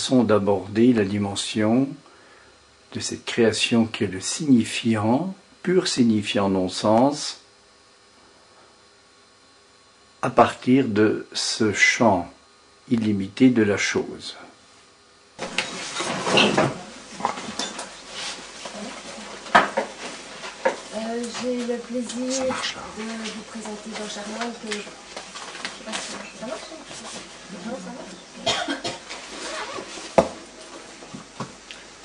façon d'aborder la dimension de cette création qui est le signifiant, pur signifiant non-sens, à partir de ce champ illimité de la chose. J'ai le plaisir de vous présenter Jean Charmant que... Je sais pas si ça marche. Non, ça marche.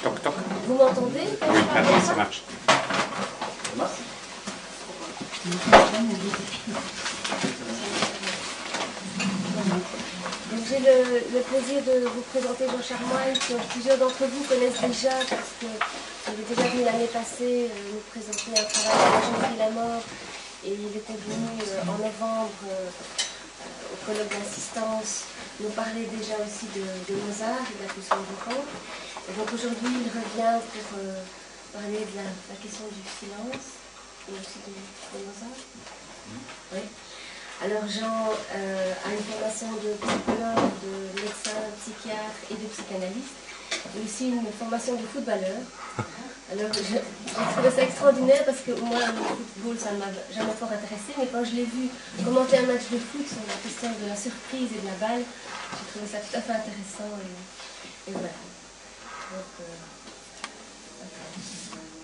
Toc, toc. Vous m'entendez? Ah oui, ça marche. Ça marche? J'ai le plaisir de vous présenter Jean Charmoil, que plusieurs d'entre vous connaissent déjà, parce que j'avais déjà venu l'année passée nous présenter un travail de Jean Lamort, et il était venu en novembre au colloque d'assistance nous parler déjà aussi de Mozart, il a pu s'en rendre compte. Et donc aujourd'hui il revient pour parler de la question du silence et aussi de Mozart. Oui. Alors Jean a une formation de psychologue, de médecin, psychiatre et de psychanalyste, et aussi une formation de footballeur. Alors je trouvais ça extraordinaire parce que moi le football ça ne m'a jamais fort intéressé, mais quand je l'ai vu commenter un match de foot sur la question de la surprise et de la balle, j'ai trouvé ça tout à fait intéressant et voilà. Donc,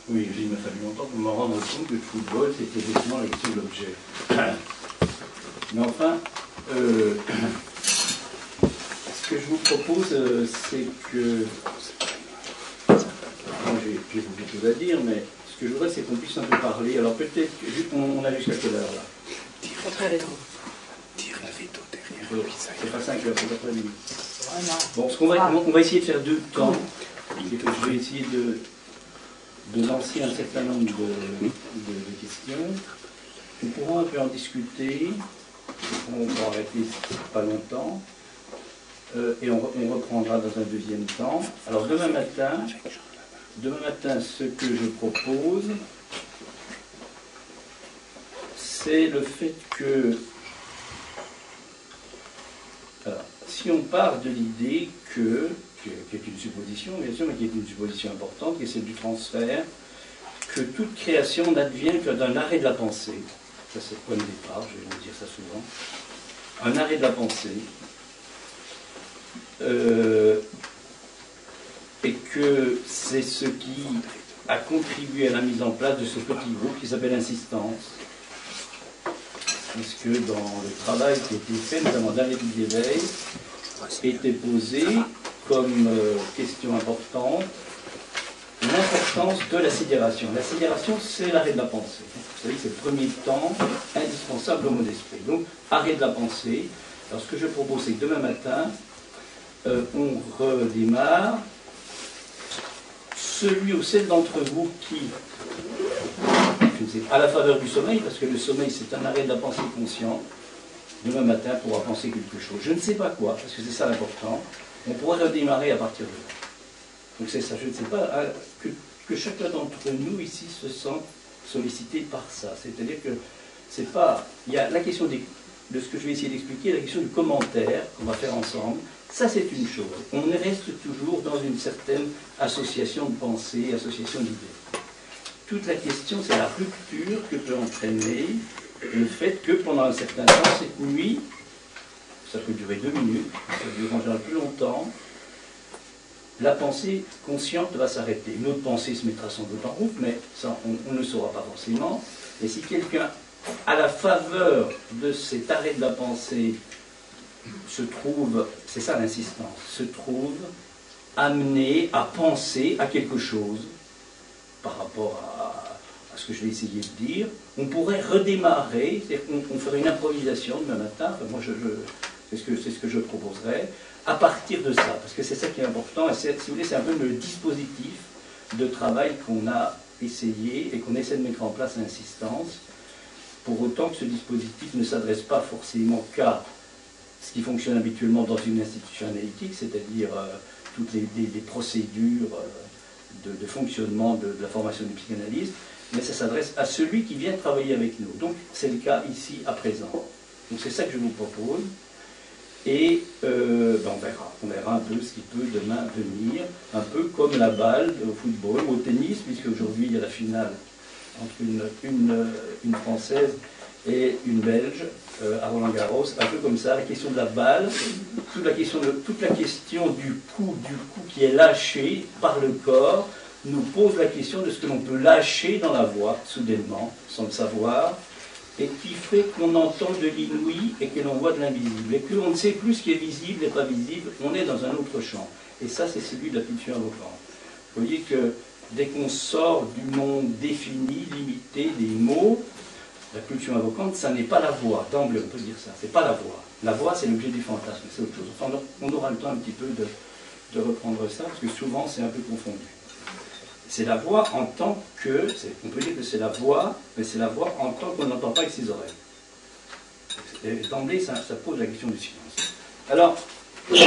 Oui, il m'a fallu longtemps pour me rendre compte que le football c'était effectivement la question de l'objet. Mais enfin, ce que je vous propose, c'est que... J'ai beaucoup de choses à dire, mais ce que je voudrais, c'est qu'on puisse un peu parler. Alors peut-être, on a jusqu'à quelle heure là? Tire la veto derrière. C'est pas 5 heures, c'est pas 3 minutes. Bon, on va essayer de faire deux temps. Je vais essayer de lancer un certain nombre de questions. Nous pourrons un peu en discuter. On va arrêter pas longtemps. Et on reprendra dans un deuxième temps. Alors demain matin, ce que je propose, c'est le fait que, alors, si on part de l'idée qui est une supposition, bien sûr, mais qui est une supposition importante, qui est celle du transfert, que toute création n'advient que d'un arrêt de la pensée. Ça, c'est le point de départ, je vais vous dire ça souvent. Un arrêt de la pensée. Et que c'est ce qui a contribué à la mise en place de ce petit groupe qui s'appelle Insistance. Puisque dans le travail qui a été fait, notamment dans l'étude d'éveil, était posé comme question importante l'importance de la sidération. La sidération, c'est l'arrêt de la pensée. Vous savez, c'est le premier temps indispensable au mot d'esprit. Donc, arrêt de la pensée. Alors, ce que je propose, c'est que demain matin, on redémarre. Celui ou celle d'entre vous qui, à la faveur du sommeil, parce que le sommeil, c'est un arrêt de la pensée consciente, demain matin pourra penser quelque chose. Je ne sais pas quoi, parce que c'est ça l'important. On pourra redémarrer à partir de là. Donc c'est ça, je ne sais pas, que chacun d'entre nous ici se sente sollicité par ça. C'est-à-dire que c'est pas... Il y a la question de ce que je vais essayer d'expliquer, la question du commentaire qu'on va faire ensemble. Ça, c'est une chose. On reste toujours dans une certaine association de pensée, association d'idées. Toute la question, c'est la rupture que peut entraîner le fait que pendant un certain temps, cette nuit, ça peut durer 2 minutes, ça dure en général plus longtemps, la pensée consciente va s'arrêter. Une autre pensée se mettra sans doute en route, mais ça, on ne le saura pas forcément. Et si quelqu'un, à la faveur de cet arrêt de la pensée, se trouve, c'est ça l'insistance, se trouve amené à penser à quelque chose par rapport à ce que je vais essayer de dire, on pourrait redémarrer, c'est-à-dire qu'on ferait une improvisation demain matin, enfin, moi c'est ce que je proposerais, à partir de ça, parce que c'est ça qui est important, et si vous voulez, c'est un peu le dispositif de travail qu'on a essayé et qu'on essaie de mettre en place à insistance, pour autant que ce dispositif ne s'adresse pas forcément qu'à ce qui fonctionne habituellement dans une institution analytique, c'est-à-dire toutes les procédures de fonctionnement de la formation du psychanalyste, mais ça s'adresse à celui qui vient travailler avec nous. Donc c'est le cas ici à présent. Donc c'est ça que je vous propose. Et on verra un peu ce qui peut demain venir, un peu comme la balle au football ou au tennis, puisque aujourd'hui il y a la finale entre une Française et une Belge à Roland-Garros, un peu comme ça, la question de la balle, toute la question du coup qui est lâché par le corps, nous pose la question de ce que l'on peut lâcher dans la voix, soudainement, sans le savoir, et qui fait qu'on entend de l'inouï et que l'on voit de l'invisible. Et que l'on ne sait plus ce qui est visible et pas visible, on est dans un autre champ. Et ça, c'est celui de la pulsion invocante. Vous voyez que dès qu'on sort du monde défini, limité, des mots, la pulsion invocante, ça n'est pas la voix. D'emblée, on peut dire ça. C'est pas la voix. La voix, c'est l'objet du fantasme, c'est autre chose. Enfin, on aura le temps un petit peu de reprendre ça, parce que souvent, c'est un peu confondu. C'est la voix en tant que, on peut dire que c'est la voix, mais c'est la voix en tant qu'on n'entend pas avec ses oreilles. D'emblée, ça pose la question du silence. Alors, pour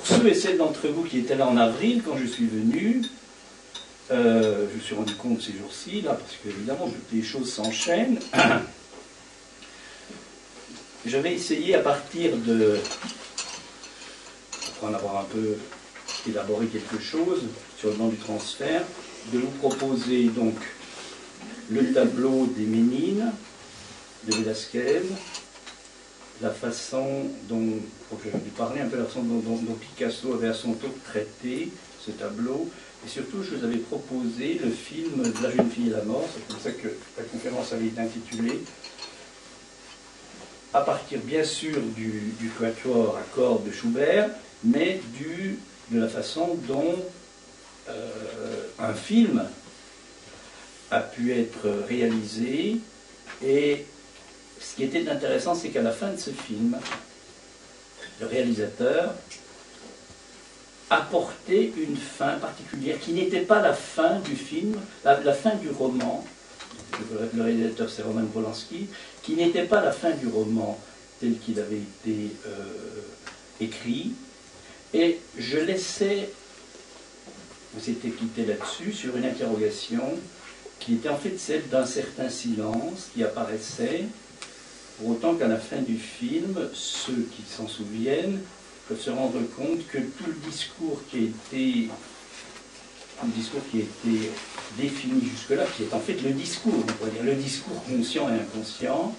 ceux et celles d'entre vous qui étaient là en avril, quand je suis venu, je me suis rendu compte ces jours-ci, là, parce qu'évidemment, les choses s'enchaînent. Je vais essayer à partir de, pour en avoir un peu élaboré quelque chose sur le plan du transfert, de vous proposer donc le tableau des Ménines de Velázquez, la façon dont, je vais parler un peu de la façon dont Picasso avait à son tour traité ce tableau, et surtout je vous avais proposé le film de La jeune fille et la mort, c'est comme ça que la conférence avait été intitulée, à partir bien sûr du quatuor à cordes de Schubert, mais de la façon dont un film a pu être réalisé. Et ce qui était intéressant, c'est qu'à la fin de ce film, le réalisateur apportait une fin particulière qui n'était pas la fin du film, la fin du roman. Le réalisateur, c'est Roman Polanski, qui n'était pas la fin du roman tel qu'il avait été écrit. Et je laissais, on s'était quitté là-dessus, sur une interrogation qui était en fait celle d'un certain silence qui apparaissait, pour autant qu'à la fin du film, ceux qui s'en souviennent peuvent se rendre compte que tout le discours qui a été défini jusque-là, qui est en fait le discours, on pourrait dire le discours conscient et inconscient,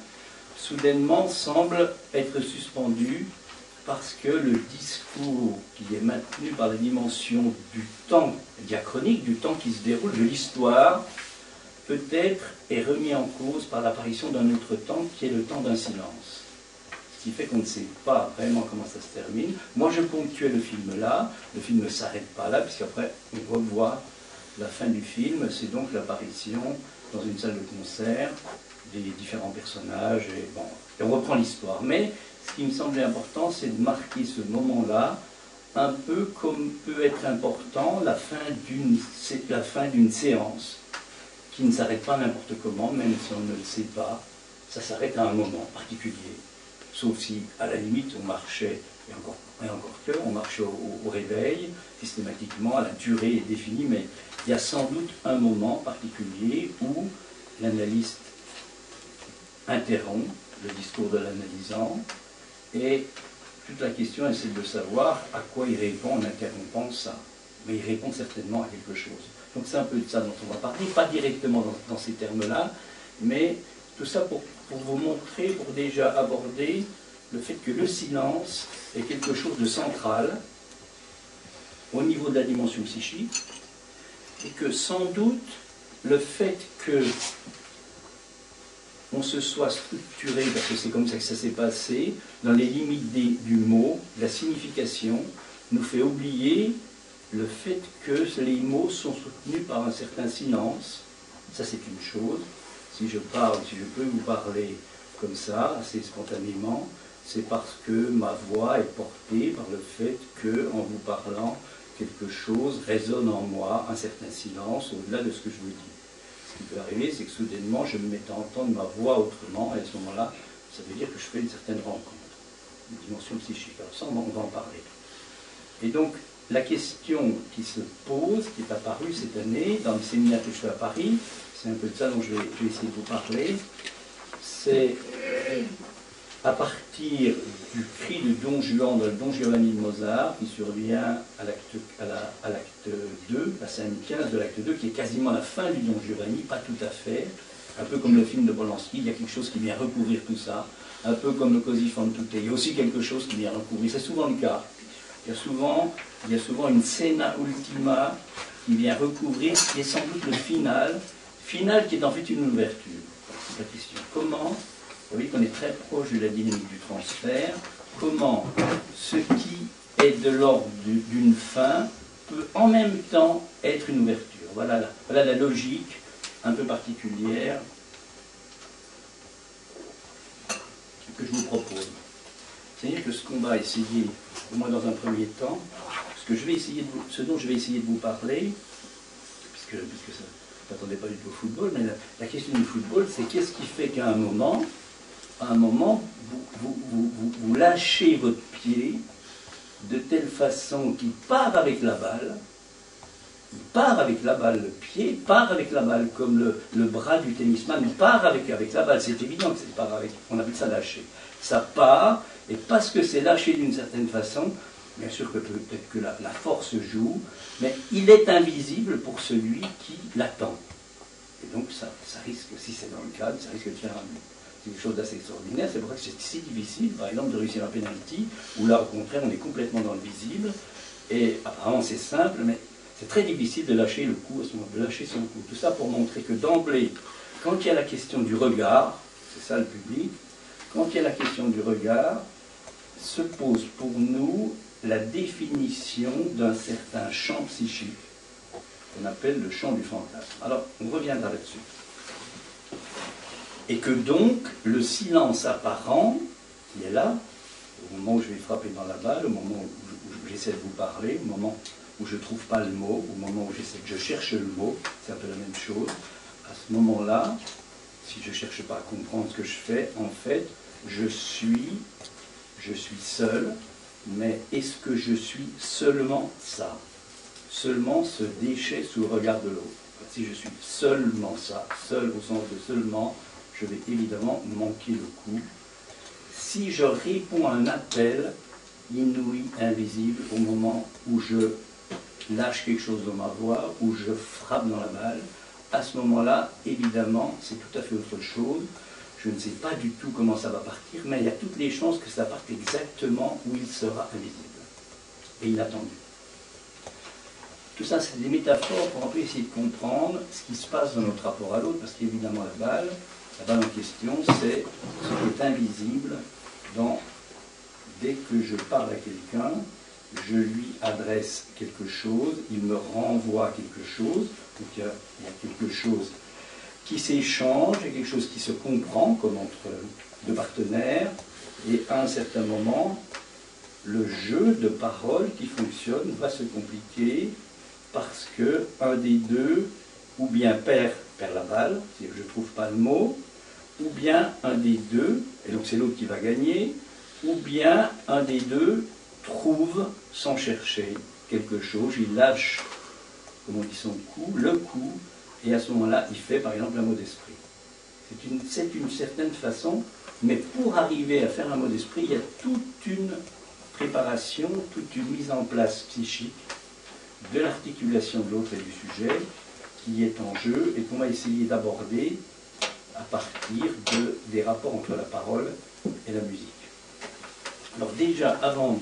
soudainement semble être suspendu parce que le discours qui est maintenu par la dimension du temps diachronique, du temps qui se déroule, de l'histoire, peut-être est remis en cause par l'apparition d'un autre temps qui est le temps d'un silence. Ce qui fait qu'on ne sait pas vraiment comment ça se termine. Moi, je ponctuais le film là, le film ne s'arrête pas là, puisqu'après, on revoit la fin du film, c'est donc l'apparition dans une salle de concert des différents personnages, et on reprend l'histoire. Mais ce qui me semblait important, c'est de marquer ce moment-là, un peu comme peut être important la fin d'une séance, qui ne s'arrête pas n'importe comment, même si on ne le sait pas, ça s'arrête à un moment particulier. Sauf si, à la limite, on marchait, et encore que, on marchait au réveil, systématiquement, la durée est définie, mais il y a sans doute un moment particulier où l'analyste interrompt le discours de l'analysant, et toute la question est celle de savoir à quoi il répond en interrompant ça. Mais il répond certainement à quelque chose. Donc c'est un peu de ça dont on va parler, pas directement dans ces termes-là, mais tout ça pour vous montrer, pour déjà aborder le fait que le silence est quelque chose de central au niveau de la dimension psychique, et que sans doute le fait que on se soit structuré, parce que c'est comme ça que ça s'est passé, dans les limites du mot, de la signification, nous fait oublier le fait que les mots sont soutenus par un certain silence. Ça, c'est une chose. Si je peux vous parler comme ça, assez spontanément, c'est parce que ma voix est portée par le fait que, en vous parlant, quelque chose résonne en moi, un certain silence, au-delà de ce que je vous dis. Ce qui peut arriver, c'est que soudainement, je me mets à entendre ma voix autrement, et à ce moment-là, ça veut dire que je fais une certaine rencontre, une dimension psychique. Alors ça, on va en parler. Et donc, la question qui se pose, qui est apparue cette année, dans le séminaire que je fais à Paris, c'est un peu de ça dont je vais essayer de vous parler, c'est à partir du cri de Don Juan dans le Don Giovanni de Mozart, qui survient à l'acte 2, la scène 15 de l'acte 2, qui est quasiment la fin du Don Giovanni, pas tout à fait, un peu comme le film de Polanski, il y a quelque chose qui vient recouvrir tout ça, un peu comme le Così fan tutte, il y a aussi quelque chose qui vient recouvrir, c'est souvent le cas. Il y a souvent une scena ultima qui vient recouvrir, qui est sans doute le final qui est en fait une ouverture. C'est la question. Comment, vous voyez qu'on est très proche de la dynamique du transfert, comment ce qui est de l'ordre d'une fin peut en même temps être une ouverture. Voilà la logique un peu particulière que je vous propose. C'est-à-dire que ce qu'on va essayer, au moins dans un premier temps, ce dont je vais essayer de vous parler, puisque ça ne m'attendait pas du tout au football, mais la question du football, c'est qu'est-ce qui fait qu'à un moment, vous lâchez votre pied de telle façon qu'il part avec la balle, le pied part avec la balle, comme le bras du tennisman part avec la balle. C'est évident que c'est part avec, on appelle ça lâcher. Ça part, et parce que c'est lâché d'une certaine façon, bien sûr que peut-être que la force joue, mais il est invisible pour celui qui l'attend. Et donc ça risque, si c'est dans le cadre, ça risque de faire un but. C'est quelque chose d'assez extraordinaire, c'est pour ça que c'est si difficile, par exemple, de réussir un penalty, où là, au contraire, on est complètement dans le visible, et apparemment c'est simple, mais c'est très difficile de lâcher le coup, à ce moment, de lâcher son coup. Tout ça pour montrer que d'emblée, quand il y a la question du regard, c'est ça le public, quand il y a la question du regard, se pose pour nous la définition d'un certain champ psychique, qu'on appelle le champ du fantasme. Alors, on reviendra là-dessus. Et que donc, le silence apparent, qui est là, au moment où je vais frapper dans la balle, au moment où j'essaie de vous parler, au moment où je ne trouve pas le mot, au moment où je cherche le mot, c'est un peu la même chose. À ce moment-là, si je ne cherche pas à comprendre ce que je fais, en fait, je suis seul, mais est-ce que je suis seulement ça? Seulement ce déchet sous le regard de l'autre. Si je suis seulement ça, seul au sens de seulement, je vais évidemment manquer le coup. Si je réponds à un appel inouï, invisible, au moment où je lâche quelque chose dans ma voix, où je frappe dans la balle, à ce moment-là, évidemment, c'est tout à fait autre chose. Je ne sais pas du tout comment ça va partir, mais il y a toutes les chances que ça parte exactement où il sera invisible et inattendu. Tout ça, c'est des métaphores pour un peu essayer de comprendre ce qui se passe dans notre rapport à l'autre, parce qu'évidemment, la balle en question, c'est ce qui est invisible dès que je parle à quelqu'un, je lui adresse quelque chose, il me renvoie quelque chose, donc il y a quelque chose qui s'échange, il y a quelque chose qui se comprend, comme entre deux partenaires, et à un certain moment, le jeu de paroles qui fonctionne va se compliquer parce que un des deux, ou bien perd la balle, c'est-à-dire que je ne trouve pas le mot, ou bien un des deux, et donc c'est l'autre qui va gagner, ou bien un des deux trouve, sans chercher, quelque chose, il lâche, comme on dit, son coup, le coup, et à ce moment-là, il fait par exemple un mot d'esprit. C'est une certaine façon, mais pour arriver à faire un mot d'esprit, il y a toute une préparation, toute une mise en place psychique de l'articulation de l'autre et du sujet qui est en jeu et qu'on va essayer d'aborder à partir des rapports entre la parole et la musique. Alors déjà, avant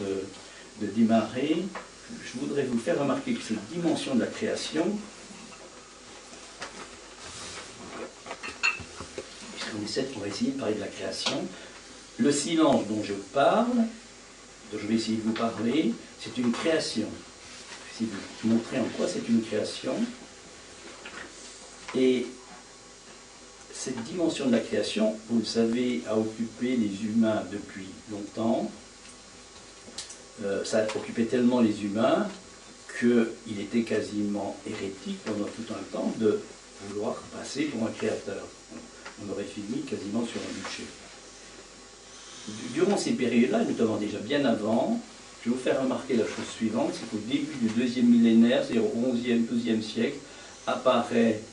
de démarrer, je voudrais vous faire remarquer que cette dimension de la création, puisqu'on va essayer de parler de la création, le silence dont je parle, dont je vais essayer de vous parler, c'est une création. Je vais essayer de vous montrer en quoi c'est une création. Et cette dimension de la création, vous le savez, a occupé les humains depuis longtemps. Ça a occupé tellement les humains qu'il était quasiment hérétique pendant tout un temps de vouloir passer pour un créateur. On aurait fini quasiment sur un bûcher. Durant ces périodes-là, notamment déjà bien avant, je vais vous faire remarquer la chose suivante, c'est qu'au début du deuxième millénaire, c'est-à-dire au XIe, XIIe siècle, apparaît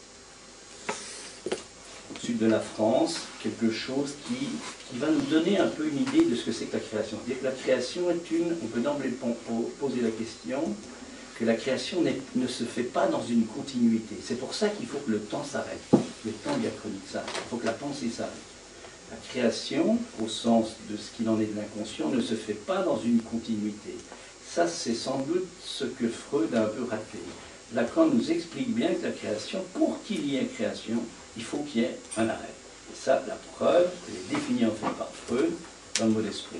au sud sud de la France quelque chose qui va nous donner un peu une idée de ce que c'est que la création. C'est-à-dire que la création est on peut d'emblée poser la question que la création ne se fait pas dans une continuité. C'est pour ça qu'il faut que le temps s'arrête, le temps diachronique s'arrête, il faut que la pensée s'arrête. La création, au sens de ce qu'il en est de l'inconscient, ne se fait pas dans une continuité. Ça, c'est sans doute ce que Freud a un peu raté. Lacan nous explique bien que la création, pour qu'il y ait création, il faut qu'il y ait un arrêt. Et ça, la preuve, elle est définie en fait par Freud dans le mot d'esprit,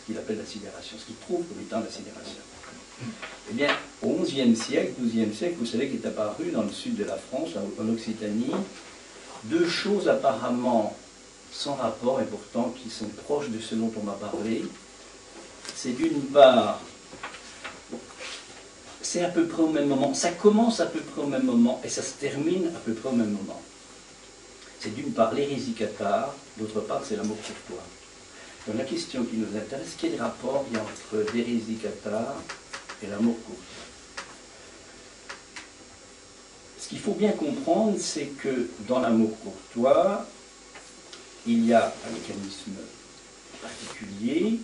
ce qu'il appelle la sidération, ce qu'il trouve comme étant la sidération. Eh bien, au XIe siècle, XIIe siècle, vous savez qu'il est apparu dans le sud de la France, en Occitanie, deux choses apparemment sans rapport et pourtant qui sont proches de ce dont on m'a parlé. C'est d'une part, c'est à peu près au même moment, ça commence à peu près au même moment et ça se termine à peu près au même moment. C'est d'une part l'hérésie cathare, d'autre part c'est l'amour courtois. Donc la question qui nous intéresse, quel rapport il y a entre l'hérésie cathare et l'amour courtois? Ce qu'il faut bien comprendre, c'est que dans l'amour courtois, il y a un mécanisme particulier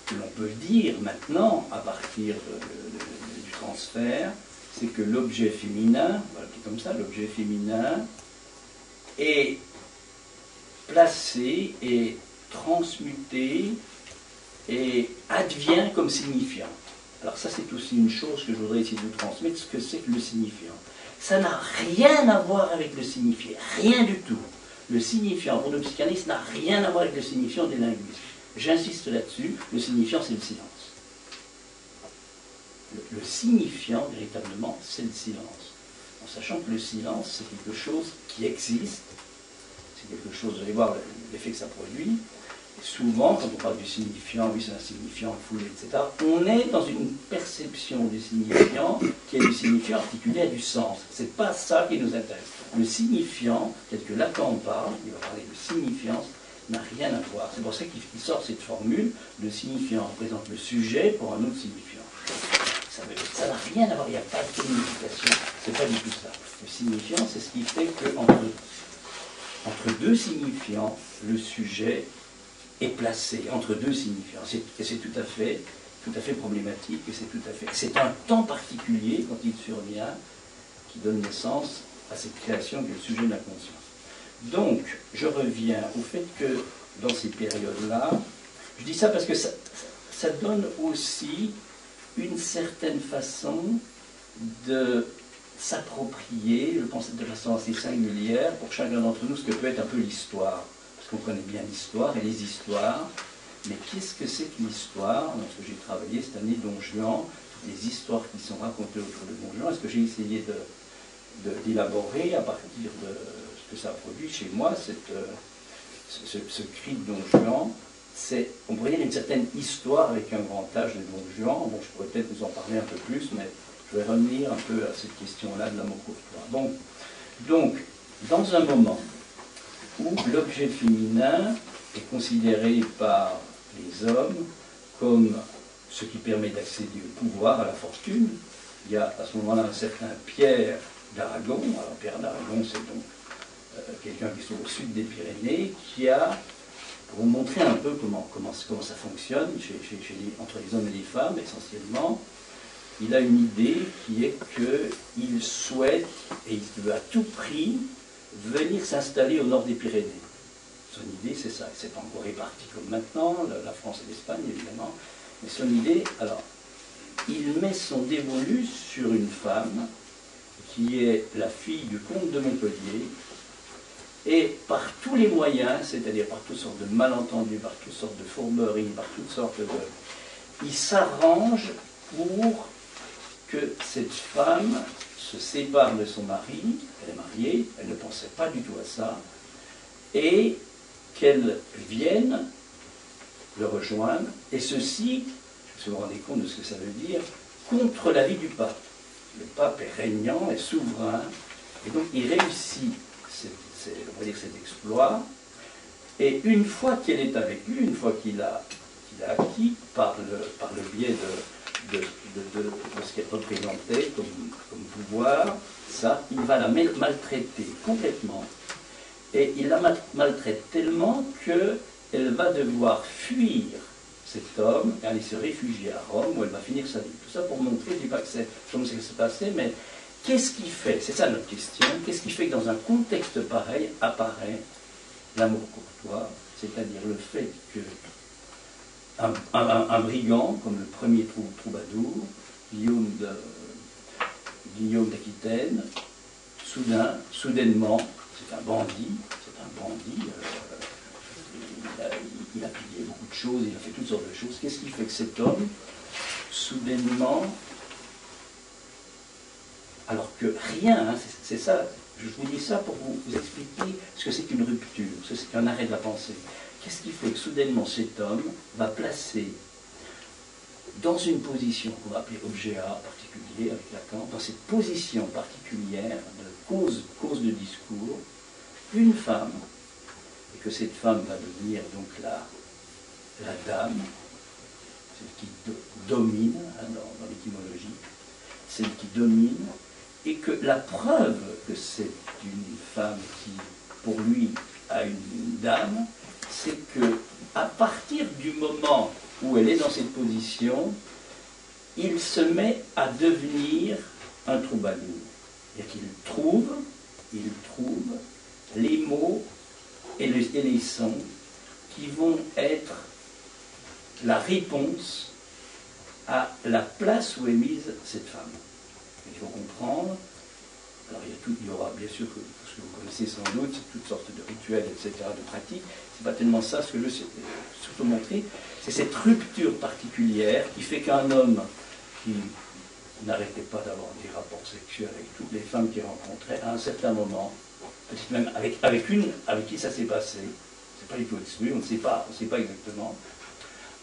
que l'on peut dire maintenant à partir du transfert, c'est que l'objet féminin, voilà, qui est comme ça, l'objet féminin est placé et transmuté et advient comme signifiant. Alors ça c'est aussi une chose que je voudrais essayer de vous transmettre, ce que c'est que le signifiant. Ça n'a rien à voir avec le signifié, rien du tout. Le signifiant pour le psychanalyste n'a rien à voir avec le signifiant des linguistes. J'insiste là-dessus, le signifiant c'est le silence. Le signifiant véritablement c'est le silence. En sachant que le silence c'est quelque chose qui existe, c'est quelque chose, vous allez voir l'effet que ça produit. Et souvent, quand on parle du signifiant, oui c'est un signifiant foulé, etc., on est dans une perception du signifiant qui est du signifiant articulé à du sens. C'est pas ça qui nous intéresse. Le signifiant, tel que Lacan parle, il va parler de signifiance, n'a rien à voir. C'est pour ça qu'il sort cette formule, le signifiant représente le sujet pour un autre signifiant. Ça n'a rien à voir, il n'y a pas de signification, c'est pas du tout ça. Le signifiant, c'est ce qui fait qu'entre deux signifiants, le sujet est placé entre deux signifiants. Et c'est tout à fait problématique, et c'est un temps particulier, quand il survient, qui donne naissance à cette création qui est le sujet de la conscience. Donc, je reviens au fait que dans ces périodes-là, je dis ça parce que ça donne aussi une certaine façon de s'approprier, je pense de façon assez singulière, pour chacun d'entre nous, ce que peut être un peu l'histoire. Parce qu'on connaît bien l'histoire et les histoires, mais qu'est-ce que c'est que l'histoire? Dans ce que j'ai travaillé cette année, Don Juan, les histoires qui sont racontées autour de Don Juan, est-ce que j'ai essayé d'élaborer à partir de ce que ça a produit chez moi, ce cri de Don Juan, c'est, on pourrait dire, une certaine histoire avec un grand H de Don Juan. Bon, je pourrais peut-être vous en parler un peu plus, mais je vais revenir un peu à cette question-là de l'amour courtois. Bon, donc, dans un moment où l'objet féminin est considéré par les hommes comme ce qui permet d'accéder au pouvoir, à la fortune, il y a à ce moment-là un certain Pierre d'Aragon. Alors Pierre d'Aragon, c'est donc quelqu'un qui se trouve au sud des Pyrénées, qui a, pour vous montrer un peu comment ça fonctionne entre les hommes et les femmes essentiellement, il a une idée qui est qu'il souhaite, et il veut à tout prix, venir s'installer au nord des Pyrénées. Son idée, c'est ça. C'est pas encore réparti comme maintenant, la France et l'Espagne, évidemment. Mais son idée, alors, il met son dévolu sur une femme qui est la fille du comte de Montpellier, et par tous les moyens, c'est-à-dire par toutes sortes de malentendus, par toutes sortes de fourberies, par toutes sortes de... il s'arrange pour que cette femme se sépare de son mari, elle est mariée, elle ne pensait pas du tout à ça, et qu'elle vienne le rejoindre, et ceci, si vous vous rendez compte de ce que ça veut dire, contre l'avis du pape. Le pape est régnant, est souverain, et donc il réussit on va dire cet exploit, et une fois qu'elle est avec lui, une fois qu'il a acquis par le biais de ce qu'elle représentait comme pouvoir, ça, il va la maltraiter complètement. Et il la maltraite tellement qu'elle va devoir fuir cet homme et aller se réfugier à Rome où elle va finir sa vie. Tout ça pour montrer, je ne dis pas que c'est comme ça que ça s'est passé, mais qu'est-ce qui fait, c'est ça notre question, qu'est-ce qui fait que dans un contexte pareil apparaît l'amour courtois, c'est-à-dire le fait que un brigand, comme le premier troubadour, Guillaume d'Aquitaine, soudainement, c'est un bandit, il a pillé beaucoup de choses, il a fait toutes sortes de choses. Qu'est-ce qui fait que cet homme, soudainement, alors que rien, hein, c'est ça, je vous dis ça pour vous expliquer ce que c'est qu'une rupture, ce que c'est qu'un arrêt de la pensée. Qu'est-ce qui fait que soudainement cet homme va placer dans une position qu'on va appeler objet A particulier avec Lacan, dans cette position particulière de cause de discours, une femme, et que cette femme va devenir donc la dame, celle qui domine, hein, dans l'étymologie, celle qui domine, et que la preuve que c'est une femme qui, pour lui, a une dame, c'est que à partir du moment où elle est dans cette position, il se met à devenir un troubadour. C'est-à-dire qu'il trouve les mots et les sons qui vont être la réponse à la place où est mise cette femme. Il faut comprendre, alors il y aura bien sûr, ce que vous connaissez sans doute, toutes sortes de rituels, etc., de pratiques, c'est pas tellement ça ce que je veux surtout montrer, c'est cette rupture particulière qui fait qu'un homme qui n'arrêtait pas d'avoir des rapports sexuels avec toutes les femmes qu'il rencontrait, à un certain moment, peut-être même avec une avec qui ça s'est passé, c'est pas du tout exclu, on ne sait pas exactement,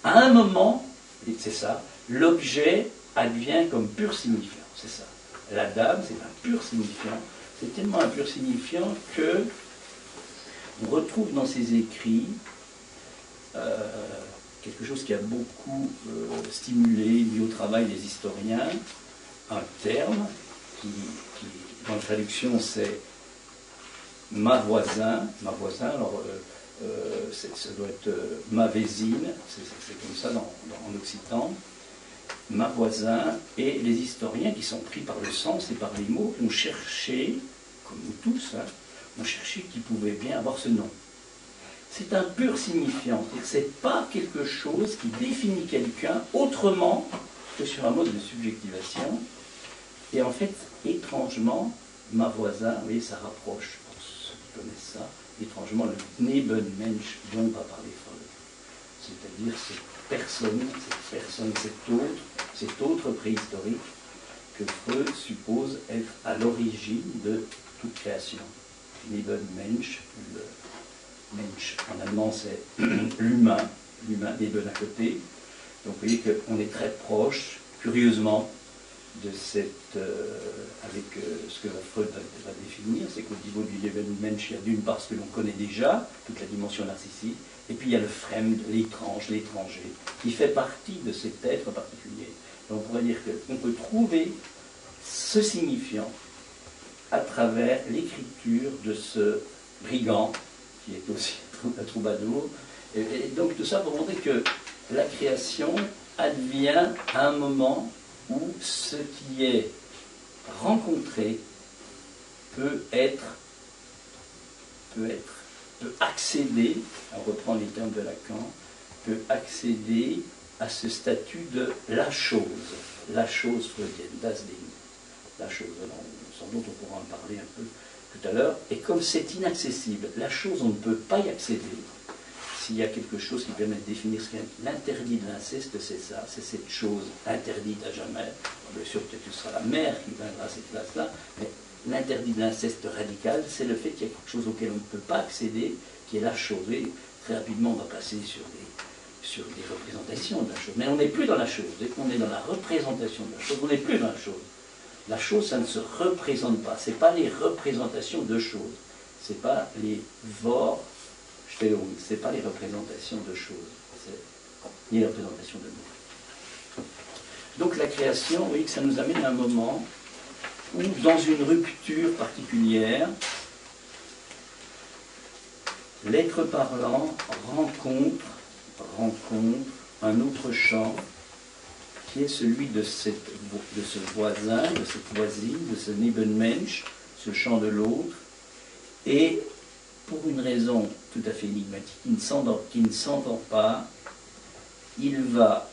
à un moment, et c'est ça, l'objet advient comme pur signifiant, c'est ça. La dame, c'est un pur signifiant, c'est tellement un pur signifiant que on retrouve dans ses écrits quelque chose qui a beaucoup stimulé, mis au travail des historiens, un terme qui dans la traduction c'est ma voisin, alors ça doit être ma voisine, c'est comme ça en occitan, ma voisin, et les historiens qui sont pris par le sens et par les mots ont cherché, comme nous tous, hein, ont cherché qui pouvait bien avoir ce nom. C'est un pur signifiant, c'est pas quelque chose qui définit quelqu'un autrement que sur un mode de subjectivation. Et en fait, étrangement, ma voisin, vous voyez, ça rapproche, pour ceux qui connaissent ça, étrangement le Nebenmensch dont va parler Freud. C'est-à-dire cette personne, cet autre préhistorique que Freud suppose être à l'origine de toute création. Nebenmensch, le Mensch en allemand c'est l'humain, Neben à côté. Donc vous voyez qu'on est très proche, curieusement, de cette, avec ce que Freud va définir, c'est qu'au niveau du Nebenmensch, il y a d'une part ce que l'on connaît déjà, toute la dimension narcissique, et puis il y a le Fremd, l'étrange, l'étranger, qui fait partie de cet être particulier. Donc on pourrait dire qu'on peut trouver ce signifiant à travers l'écriture de ce brigand, qui est aussi un troubadour. Et donc tout ça pour montrer que la création advient à un moment où ce qui est rencontré peut accéder, on reprend les termes de Lacan, peut accéder à ce statut de la chose freudienne, das Ding, la chose. Alors, sans doute on pourra en parler un peu tout à l'heure, et comme c'est inaccessible, la chose on ne peut pas y accéder. S'il y a quelque chose qui permet de définir ce qu'est l'interdit de l'inceste, c'est ça, c'est cette chose interdite à jamais. Bien sûr, peut-être que ce sera la mère qui viendra à cette place-là, mais l'interdit de l'inceste radical, c'est le fait qu'il y a quelque chose auquel on ne peut pas accéder, qui est la chose. Et très rapidement, on va passer sur des représentations de la chose. Mais on n'est plus dans la chose. Dès qu'on est dans la représentation de la chose, on n'est plus dans la chose. La chose, ça ne se représente pas. Ce n'est pas les représentations de choses. Ce n'est pas les c'est pas les représentations de choses. C'est les représentations de mots. Donc la création, vous voyez que ça nous amène à un moment où, dans une rupture particulière, l'être parlant rencontre un autre champ qui est celui de ce voisin, de cette voisine, de ce Nebenmensch, ce champ de l'autre, et pour une raison tout à fait énigmatique, qui ne s'entend pas, il va,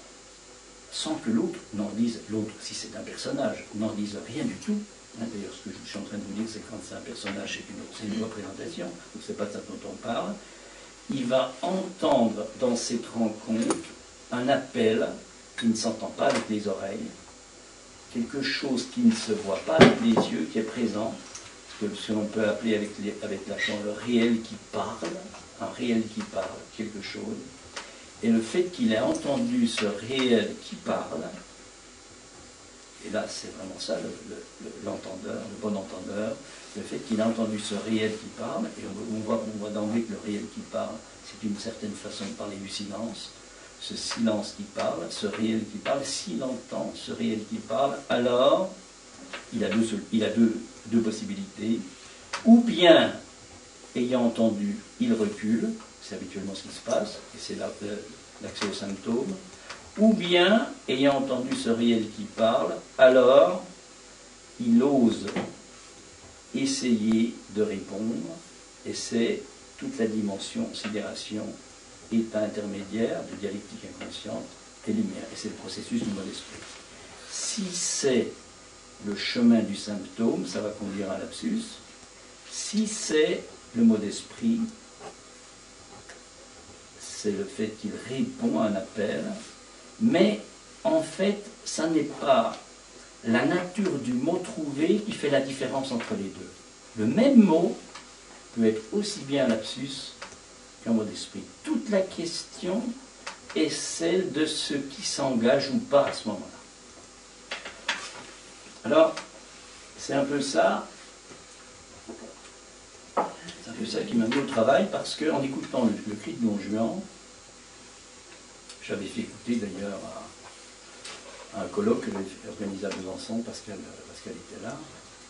sans que l'autre n'en dise, l'autre, si c'est un personnage, n'en dise rien du tout. D'ailleurs, ce que je suis en train de vous dire, c'est quand c'est un personnage, c'est une représentation, donc c'est pas de ça dont on parle. Il va entendre dans cette rencontre un appel qui ne s'entend pas avec les oreilles, quelque chose qui ne se voit pas avec les yeux, qui est présent, ce que l'on peut appeler avec le réel qui parle, un réel qui parle, quelque chose. Et le fait qu'il ait entendu ce réel qui parle, et là c'est vraiment ça l'entendeur, le bon entendeur, le fait qu'il a entendu ce réel qui parle, et on voit d'emblée que le réel qui parle, c'est une certaine façon de parler du silence, ce silence qui parle, ce réel qui parle, s'il entend ce réel qui parle, alors il a deux possibilités, ou bien, ayant entendu, il recule, c'est habituellement ce qui se passe, et c'est l'accès aux symptômes, ou bien, ayant entendu ce réel qui parle, alors il ose essayer de répondre, et c'est toute la dimension sidération, état intermédiaire de dialectique inconsciente et lumière, et c'est le processus du mode esprit. Si c'est le chemin du symptôme, ça va conduire à un lapsus. Si c'est le mode esprit, c'est le fait qu'il répond à un appel, mais en fait, ça n'est pas la nature du mot trouvé qui fait la différence entre les deux. Le même mot peut être aussi bien un lapsus qu'un mot d'esprit. Toute la question est celle de ce qui s'engage ou pas à ce moment-là. Alors, c'est un peu ça qui m'a mis au travail, parce qu'en écoutant le cri de Don Juan, j'avais fait écouter d'ailleurs à un colloque que j'avais organisé à Besançon, Pascal était là,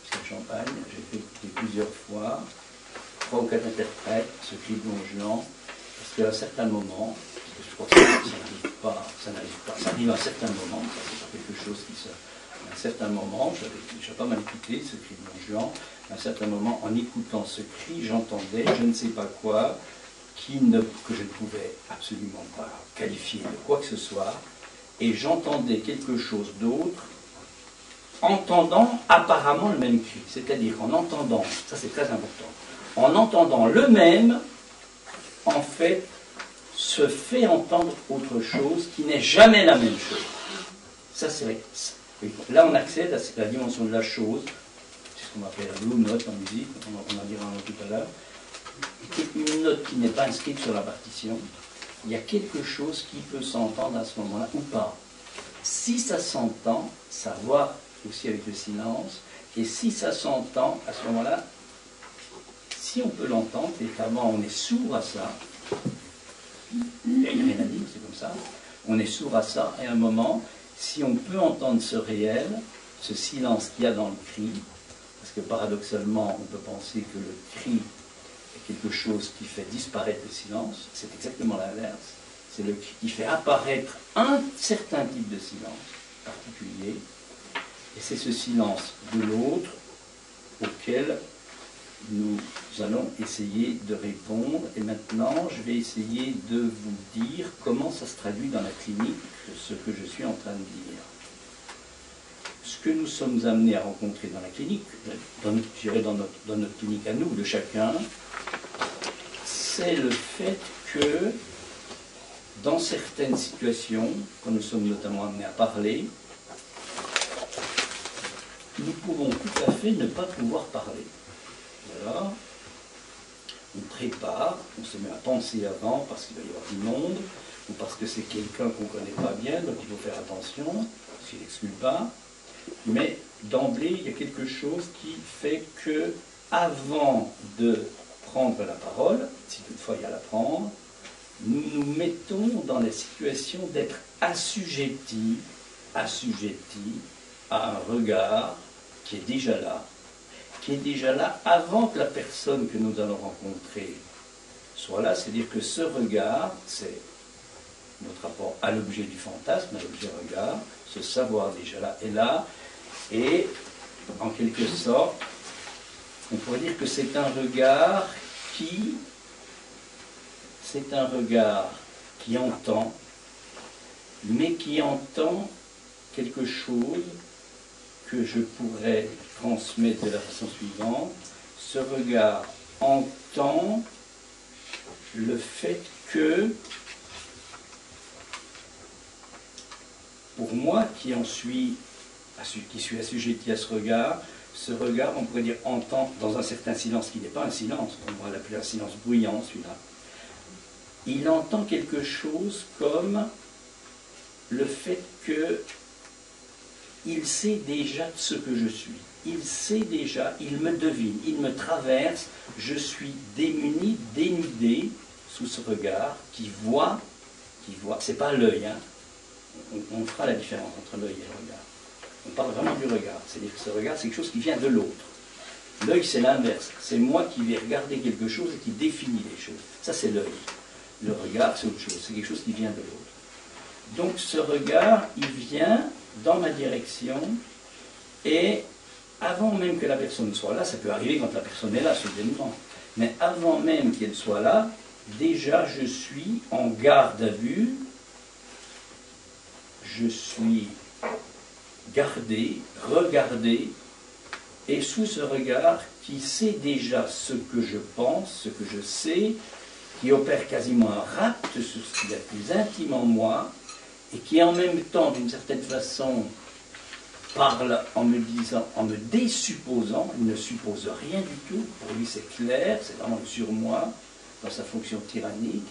Pascal Champagne, j'ai fait écouter plusieurs fois, 3 ou 4 interprètes, ce cri de Don Juan, parce qu'à un certain moment, je crois que ça arrive à un certain moment, c'est pas quelque chose qui se... À un certain moment, j'avais déjà pas mal écouté ce cri de Don Juan, à un certain moment, en écoutant ce cri, j'entendais je ne sais pas quoi, que je ne pouvais absolument pas qualifier de quoi que ce soit, et j'entendais quelque chose d'autre, entendant apparemment le même cri, c'est-à-dire en entendant, ça c'est très important, en entendant le même, en fait, se fait entendre autre chose qui n'est jamais la même chose. Ça c'est vrai. Là on accède à la dimension de la chose, c'est ce qu'on appelle la blue note en musique, on en dira un mot tout à l'heure, une note qui n'est pas inscrite sur la partition, il y a quelque chose qui peut s'entendre à ce moment-là ou pas. Si ça s'entend, ça va aussi avec le silence, et si ça s'entend, à ce moment-là, si on peut l'entendre, et qu'avant on est sourd à ça, il n'y a rien à dire, c'est comme ça, on est sourd à ça, et à un moment, si on peut entendre ce réel, ce silence qu'il y a dans le cri, parce que paradoxalement, on peut penser que le cri est quelque chose qui fait disparaître le silence, c'est exactement l'inverse. C'est le cri qui fait apparaître un certain type de silence particulier, et c'est ce silence de l'autre auquel nous allons essayer de répondre. Et maintenant, je vais essayer de vous dire comment ça se traduit dans la clinique, ce que je suis en train de dire. Ce que nous sommes amenés à rencontrer dans la clinique, dans notre clinique à nous, de chacun, c'est le fait que dans certaines situations, quand nous sommes notamment amenés à parler, nous pouvons tout à fait ne pas pouvoir parler. Voilà. On prépare, on se met à penser avant parce qu'il va y avoir du monde, ou parce que c'est quelqu'un qu'on ne connaît pas bien, donc il faut faire attention, parce qu'il n'exclut pas. Mais d'emblée, il y a quelque chose qui fait que, avant de prendre la parole, si toutefois il y a à la prendre, nous nous mettons dans la situation d'être assujettis à un regard qui est déjà là avant que la personne que nous allons rencontrer soit là, c'est-à-dire que ce regard, c'est notre rapport à l'objet du fantasme, à l'objet regard, ce savoir déjà là et là, et en quelque sorte, on pourrait dire que c'est un regard qui entend, mais qui entend quelque chose que je pourrais transmettre de la façon suivante. Ce regard entend le fait que, pour moi qui suis assujetti à ce regard, on pourrait dire, entend dans un certain silence qui n'est pas un silence, on va l'appeler un silence bruyant, celui-là. Il entend quelque chose comme le fait que il sait déjà ce que je suis. Il sait déjà, il me devine, il me traverse, je suis démuni, dénudé sous ce regard qui voit, c'est pas l'œil, hein. On fera la différence entre l'œil et le regard. On parle vraiment du regard, c'est-à-dire que ce regard, c'est quelque chose qui vient de l'autre. L'œil, c'est l'inverse, c'est moi qui vais regarder quelque chose et qui définit les choses. Ça, c'est l'œil. Le regard, c'est autre chose, c'est quelque chose qui vient de l'autre. Donc, ce regard, il vient dans ma direction, et avant même que la personne soit là, ça peut arriver quand la personne est là, soudainement, mais avant même qu'elle soit là, déjà je suis en garde à vue, je suis gardé, regardé, et sous ce regard qui sait déjà ce que je pense, ce que je sais, qui opère quasiment un rapt sur ce qu'il y a de plus intime en moi, et qui en même temps, d'une certaine façon, parle en me disant, en me désupposant, il ne suppose rien du tout, pour lui c'est clair, c'est vraiment sur moi, dans sa fonction tyrannique,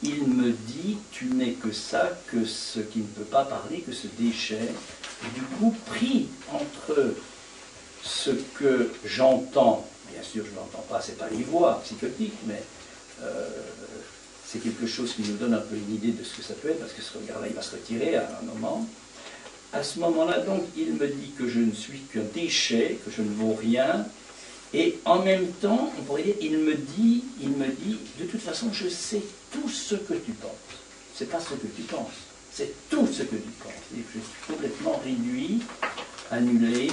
il me dit, tu n'es que ça, que ce qui ne peut pas parler, que ce déchet, et du coup, pris entre ce que j'entends, bien sûr je ne l'entends pas, c'est pas les voix psychotiques, mais c'est quelque chose qui nous donne un peu une idée de ce que ça peut être, parce que ce regard-là, il va se retirer à un moment. À ce moment-là, donc, il me dit que je ne suis qu'un déchet, que je ne vaux rien, et en même temps, on pourrait dire, il me dit, de toute façon, je sais tout ce que tu penses. C'est pas ce que tu penses, c'est tout ce que tu penses. Et je suis complètement réduit, annulé,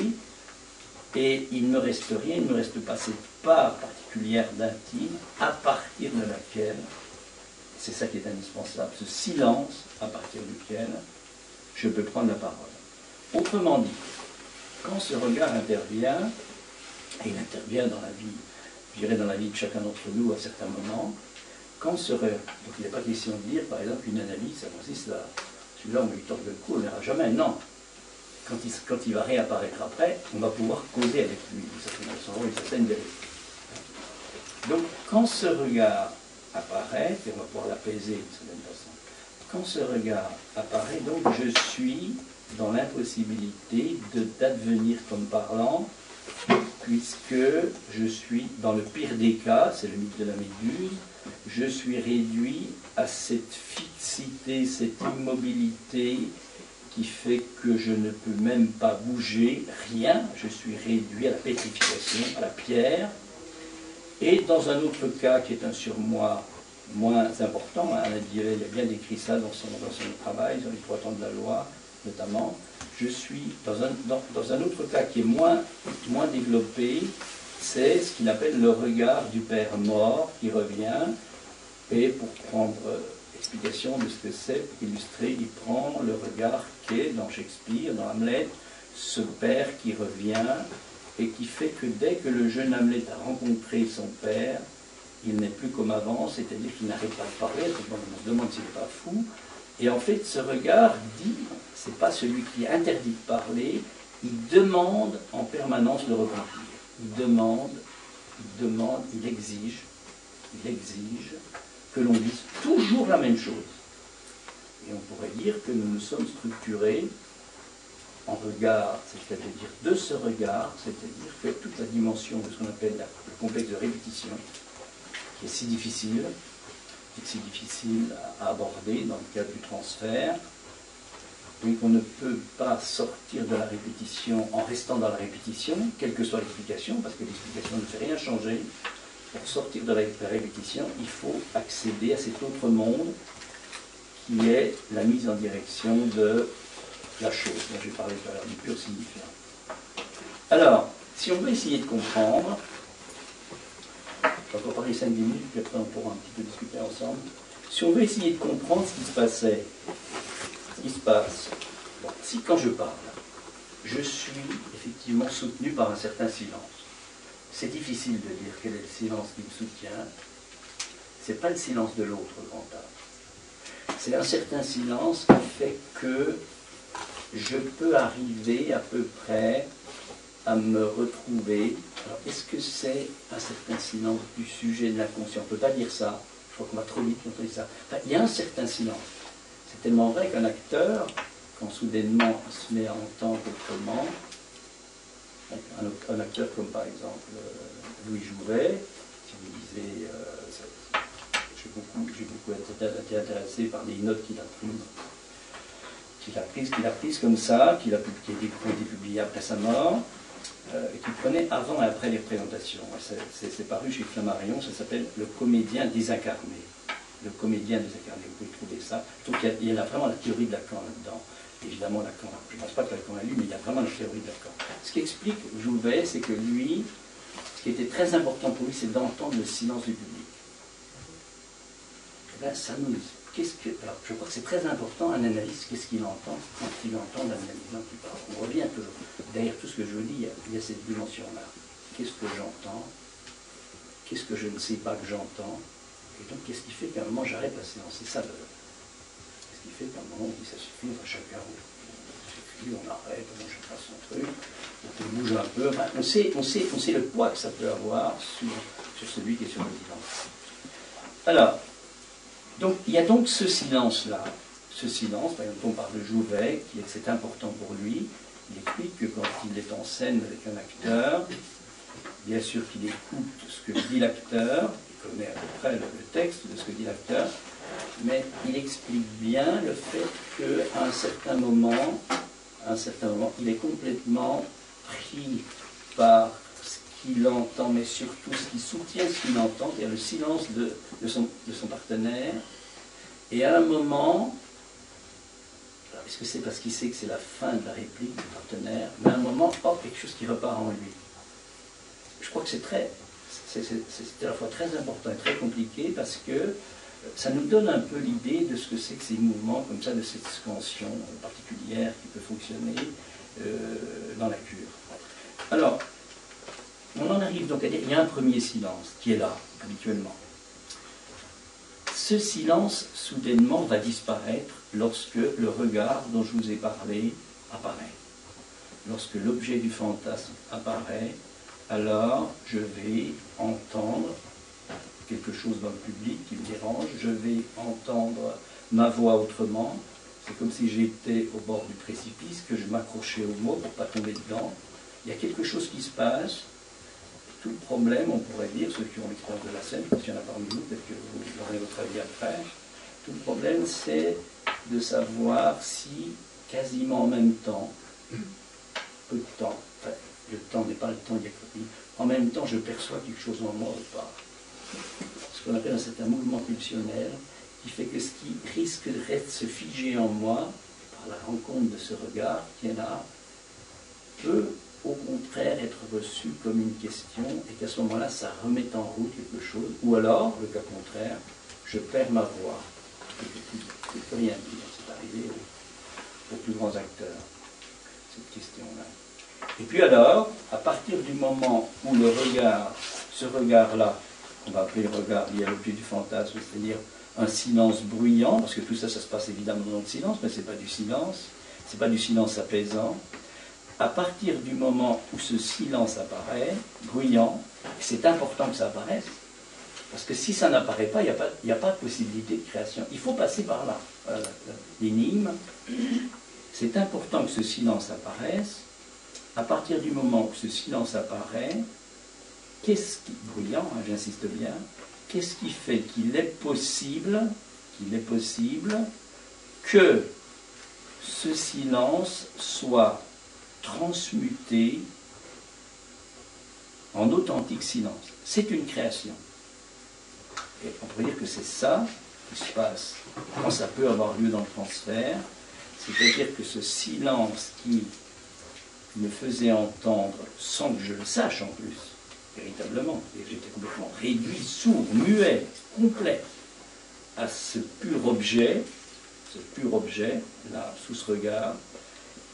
et il ne me reste rien, il ne me reste pas cette part particulière d'intime, à partir de laquelle, c'est ça qui est indispensable, ce silence à partir duquel je peux prendre la parole. Autrement dit, quand ce regard intervient, et il intervient dans la vie, je dirais dans la vie de chacun d'entre nous à certains moments, quand ce regard, donc il n'est pas question de dire, par exemple, une analyse, ça consiste à, celui-là on lui tord le cou, on n'ira jamais, non. Quand il va réapparaître après, on va pouvoir causer avec lui, une certaine vérité. Donc, quand ce regard apparaît, et on va pouvoir l'apaiser d'une certaine façon, quand ce regard apparaît, donc je suis dans l'impossibilité d'advenir comme parlant, puisque je suis, dans le pire des cas, c'est le mythe de la méduse, je suis réduit à cette fixité, cette immobilité qui fait que je ne peux même pas bouger, rien, je suis réduit à la pétrification, à la pierre. Et dans un autre cas qui est un surmoi moins important, Alain Diret, il a bien décrit ça dans son travail, sur les trois temps de la loi notamment, je suis dans un autre cas qui est moins développé, c'est ce qu'il appelle le regard du père mort qui revient, et pour prendre explication de ce que c'est, pour illustrer, il prend le regard qu'est dans Shakespeare, dans Hamlet, ce père qui revient, et qui fait que dès que le jeune Hamlet a rencontré son père, il n'est plus comme avant, c'est-à-dire qu'il n'arrête pas de parler, on se demande s'il n'est pas fou, et en fait ce regard dit, c'est pas celui qui est interdit de parler, il demande en permanence le repentir, il exige que l'on dise toujours la même chose. Et on pourrait dire que nous nous sommes structurés en regard, c'est-à-dire de ce regard, c'est-à-dire que toute la dimension de ce qu'on appelle le complexe de répétition, qui est si difficile à aborder dans le cadre du transfert, donc on ne peut pas sortir de la répétition en restant dans la répétition, quelle que soit l'explication, parce que l'explication ne fait rien changer, pour sortir de la répétition, il faut accéder à cet autre monde qui est la mise en direction de la chose, dont j'ai parlé tout à l'heure, du pur signifiant. Alors, si on veut essayer de comprendre, je vais encore parler 5-10 minutes, puis après on pourra un petit peu discuter ensemble. Si on veut essayer de comprendre ce qui se passait, ce qui se passe, bon, si quand je parle, je suis effectivement soutenu par un certain silence, c'est difficile de dire quel est le silence qui me soutient, c'est pas le silence de l'autre grand âge. C'est un certain silence qui fait que je peux arriver à peu près à me retrouver. Alors, est-ce que c'est un certain silence du sujet de l'inconscient? On ne peut pas dire ça. Je crois qu'on va trop vite montrer ça. Enfin, il y a un certain silence. C'est tellement vrai qu'un acteur, quand soudainement il se met à entendre autrement, un acteur comme par exemple Louis Jouvet, si vous lisez, j'ai beaucoup été intéressé par les notes qu'il a prises comme ça, qui ont été publiées après sa mort, et qu'il prenait avant et après les représentations. C'est paru chez Flammarion, ça s'appelle Le comédien désincarné. Le comédien désincarné, vous pouvez trouver ça. Je trouve qu'il y a vraiment la théorie de Lacan là-dedans. Évidemment, Lacan, je ne pense pas que Lacan a lu, mais il y a vraiment la théorie de Lacan. Ce qui explique Jouvet, c'est que lui, ce qui était très important pour lui, c'est d'entendre le silence du public. Et bien, ça nous... Alors, je crois que c'est très important, un analyste, qu'est-ce qu'il entend quand il entend l'analysant qui parle. On revient toujours. Derrière tout ce que je dis, il y a cette dimension-là. Qu'est-ce que j'entends? Qu'est-ce que je ne sais pas que j'entends? Et donc, qu'est-ce qui fait qu'à un moment, j'arrête la séance? C'est ça, qu'est-ce qui fait qu'à un moment, on dit ça suffit, on va chacun, on arrête, on chacun son truc, on bouge un peu. Enfin, on sait le poids que ça peut avoir sur celui qui est sur le divan. Alors, donc, il y a donc ce silence-là. Ce silence, par exemple, on parle de Jouvet, c'est important pour lui. Il explique que quand il est en scène avec un acteur, bien sûr qu'il écoute ce que dit l'acteur, il connaît à peu près le texte de ce que dit l'acteur, mais il explique bien le fait qu'à un certain moment, il est complètement pris par ce qu'il entend, mais surtout ce qui soutient ce qu'il entend, c'est-à-dire le silence de son partenaire. Et à un moment, est-ce que c'est parce qu'il sait que c'est la fin de la réplique du partenaire, mais à un moment, hop, quelque chose qui repart en lui. Je crois que c'est à la fois très important et très compliqué parce que ça nous donne un peu l'idée de ce que c'est que ces mouvements comme ça, de cette scansion particulière qui peut fonctionner dans la cure. Alors, on en arrive donc à dire, il y a un premier silence qui est là, habituellement. Ce silence, soudainement, va disparaître lorsque le regard dont je vous ai parlé apparaît. Lorsque l'objet du fantasme apparaît, alors je vais entendre quelque chose dans le public qui me dérange, je vais entendre ma voix autrement. C'est comme si j'étais au bord du précipice, que je m'accrochais aux mots pour ne pas tomber dedans. Il y a quelque chose qui se passe. Tout le problème, on pourrait dire, ceux qui ont l'expérience de la scène, parce qu'il y en a parmi nous, peut-être que vous aurez votre avis après, tout le problème, c'est de savoir si, quasiment en même temps, peu de temps, enfin, le temps n'est pas le temps diachronique, en même temps, je perçois quelque chose en moi ou pas. Ce qu'on appelle un certain mouvement pulsionnel, qui fait que ce qui risque de se figer en moi, par la rencontre de ce regard qui est là, peut au contraire être reçu comme une question et qu'à ce moment-là, ça remette en route quelque chose. Ou alors, le cas contraire, je perds ma voix. Je ne peux rien dire. C'est arrivé aux plus grands acteurs, cette question-là. Et puis alors, à partir du moment où le regard, ce regard-là, on va appeler le regard lié à l'objet du fantasme, c'est-à-dire un silence bruyant, parce que tout ça, ça se passe évidemment dans le silence, mais ce n'est pas du silence, c'est pas du silence apaisant. À partir du moment où ce silence apparaît, bruyant, c'est important que ça apparaisse, parce que si ça n'apparaît pas, il n'y a pas de possibilité de création. Il faut passer par là. L'énigme, c'est important que ce silence apparaisse. À partir du moment où ce silence apparaît, bruyant, hein, j'insiste bien, qu'est-ce qui fait qu'il est possible que ce silence soit transmuté en autre l'authentique silence. C'est une création. Et on pourrait dire que c'est ça qui se passe quand ça peut avoir lieu dans le transfert, c'est-à-dire que ce silence qui me faisait entendre, sans que je le sache en plus, véritablement, et j'étais complètement réduit, sourd, muet, complet, à ce pur objet, là, sous ce regard,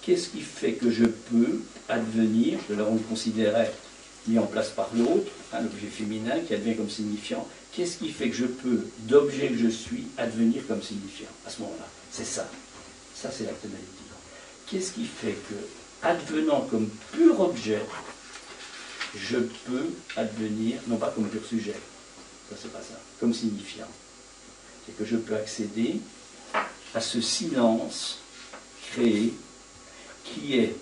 qu'est-ce qui fait que je peux advenir, de là on le considérait mis en place par l'autre, l'objet féminin qui advient comme signifiant, qu'est-ce qui fait que je peux, d'objet que je suis, advenir comme signifiant, à ce moment-là? C'est ça. Ça, c'est l'acte analytique. Qu'est-ce qui fait que, advenant comme pur objet, je peux advenir, non pas comme pur sujet, ça c'est pas ça, comme signifiant. C'est que je peux accéder à ce silence créé, qui est,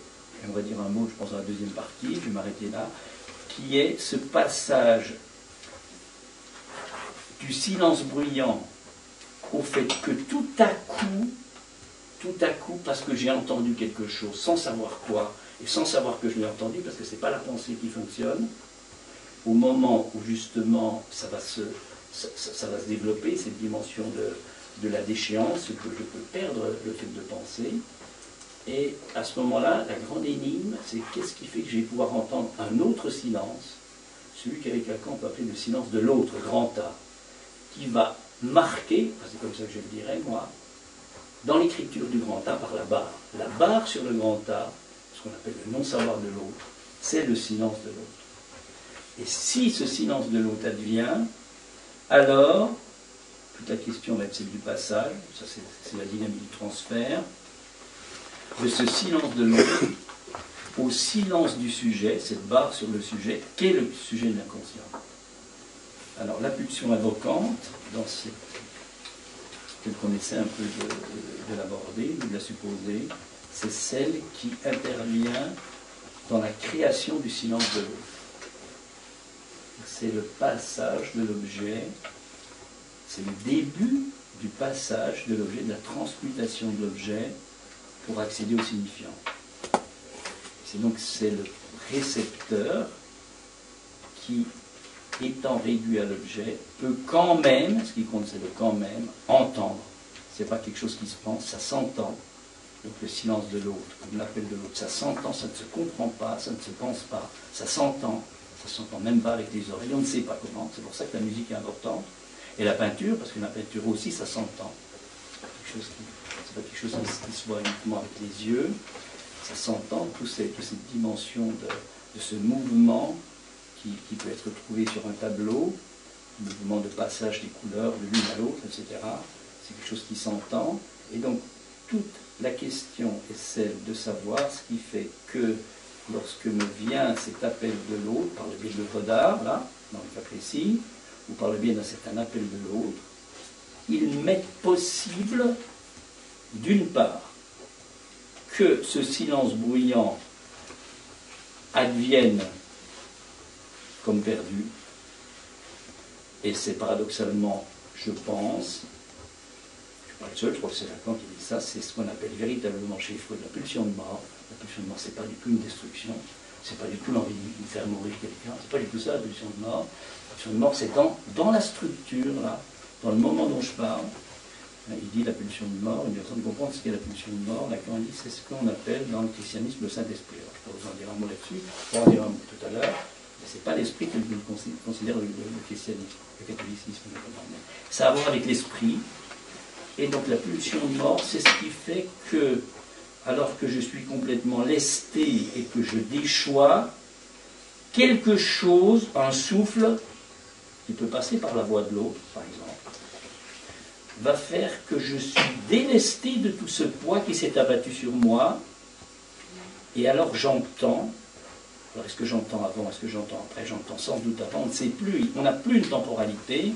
on va dire un mot, je pense à la deuxième partie, je vais m'arrêter là, qui est ce passage du silence bruyant au fait que tout à coup, parce que j'ai entendu quelque chose, sans savoir quoi, et sans savoir que je l'ai entendu, parce que ce n'est pas la pensée qui fonctionne, au moment où justement ça va se développer, cette dimension de la déchéance, que je peux perdre le fait de penser, et à ce moment-là, la grande énigme, c'est qu'est-ce qui fait que je vais pouvoir entendre un autre silence, celui qu'avec Lacan on peut appeler le silence de l'autre, grand A, qui va marquer, c'est comme ça que je le dirais moi, dans l'écriture du grand A par la barre. La barre sur le grand A, ce qu'on appelle le non-savoir de l'autre, c'est le silence de l'autre. Et si ce silence de l'autre advient, alors, toute la question va être celle du passage, ça c'est la dynamique du transfert, de ce silence de l'autre au silence du sujet, cette barre sur le sujet, qu'est le sujet de l'inconscient. Alors la pulsion invocante, dans cette telle qu'on essaie un peu de l'aborder, ou de la supposer, c'est celle qui intervient dans la création du silence de l'autre. C'est le passage de l'objet, c'est le début du passage de l'objet, de la transmutation de l'objet pour accéder au signifiant. C'est le récepteur qui, étant réduit à l'objet, peut quand même, ce qui compte c'est le quand même, entendre. Ce n'est pas quelque chose qui se pense, ça s'entend. Donc le silence de l'autre, comme l'appel de l'autre, ça s'entend, ça ne se comprend pas, ça ne se pense pas, ça s'entend même pas avec les oreilles, on ne sait pas comment, c'est pour ça que la musique est importante. Et la peinture, parce que la peinture aussi, ça s'entend. Ce n'est pas quelque chose qui se voit uniquement avec les yeux, ça s'entend, toute cette dimension de ce mouvement qui peut être trouvé sur un tableau, le mouvement de passage des couleurs de l'une à l'autre, etc. C'est quelque chose qui s'entend. Et donc, toute la question est celle de savoir ce qui fait que, lorsque me vient cet appel de l'autre, par le biais de l'œuvre d'art, là, dans le cas précis, ou par le biais d'un certain appel de l'autre, il m'est possible, d'une part, que ce silence bruyant advienne comme perdu, et c'est paradoxalement, je pense, je ne suis pas le seul, je crois que c'est Lacan qui dit ça, c'est ce qu'on appelle véritablement chez Freud la pulsion de mort. La pulsion de mort, c'est pas du tout une destruction, c'est pas du tout l'envie de faire mourir quelqu'un, c'est pas du tout ça la pulsion de mort. La pulsion de mort, c'est dans la structure, là, dans le moment dont je parle. Il dit la pulsion de mort, il est en train de comprendre ce qu'est la pulsion de mort. Lacan dit c'est ce qu'on appelle dans le christianisme le Saint-Esprit. Alors, je peux vous en dire un mot là-dessus, je vais en dire un mot tout à l'heure, mais ce n'est pas l'esprit que je considère le christianisme, le catholicisme notamment. Ça a à voir avec l'esprit, et donc la pulsion de mort, c'est ce qui fait que, alors que je suis complètement lesté et que je déchois, quelque chose, un souffle, qui peut passer par la voix de l'autre, par exemple, va faire que je suis délesté de tout ce poids qui s'est abattu sur moi, et alors j'entends. Alors est-ce que j'entends avant, est-ce que j'entends après? J'entends sans doute avant, on ne sait plus, on n'a plus une temporalité,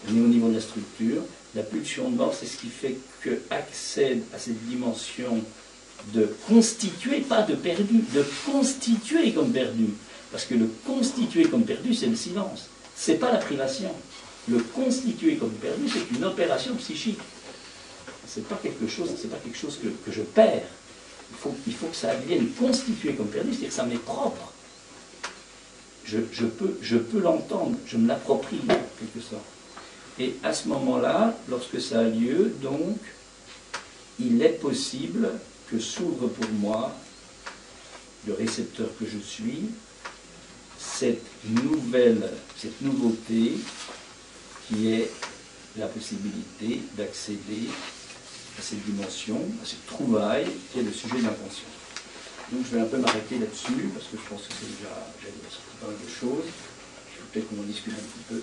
ni au niveau de la structure. La pulsion de mort, c'est ce qui fait que accède à cette dimension de constituer, pas de perdu, de constituer comme perdu. Parce que le constituer comme perdu, c'est le silence, c'est pas la privation. Le constituer comme perdu, c'est une opération psychique. C'est pas quelque chose que je perds. Il faut que ça devienne constitué comme perdu, c'est-à-dire que ça m'est propre. je peux l'entendre, je me l'approprie en quelque sorte. Et à ce moment-là, lorsque ça a lieu, donc, il est possible que s'ouvre pour moi, le récepteur que je suis, cette nouveauté qui est la possibilité d'accéder à cette dimension, à cette trouvaille qui est le sujet de l'intention. Donc je vais un peu m'arrêter là-dessus, parce que je pense que c'est déjà pas mal de choses. Peut-être qu'on en discute un petit peu.